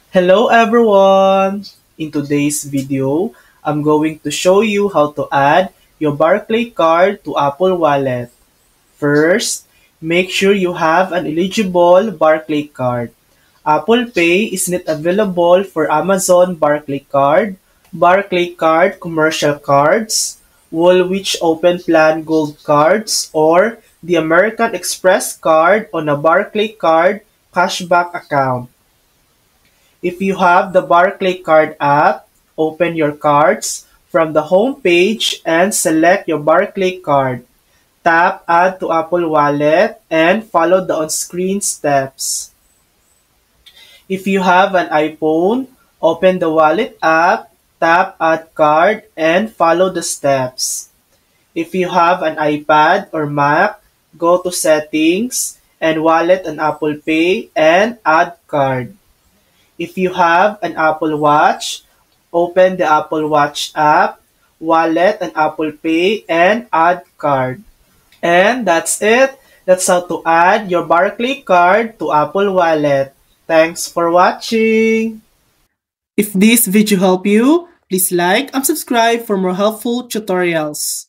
Hello everyone! In today's video, I'm going to show you how to add your Barclay card to Apple Wallet. First, make sure you have an eligible Barclay card. Apple Pay is not available for Amazon Barclay card, commercial cards, Woolwich Open Plan Gold cards, or the American Express card on a Barclay card cashback account. If you have the Barclay Card app, open your cards from the home page and select your Barclay card. Tap Add to Apple Wallet and follow the on-screen steps. If you have an iPhone, open the Wallet app, tap Add Card, and follow the steps. If you have an iPad or Mac, go to Settings and Wallet and Apple Pay and Add Card. If you have an Apple Watch, open the Apple Watch app, Wallet, and Apple Pay, and add card. And that's it. That's how to add your Barclay card to Apple Wallet. Thanks for watching. If this video helped you, please like and subscribe for more helpful tutorials.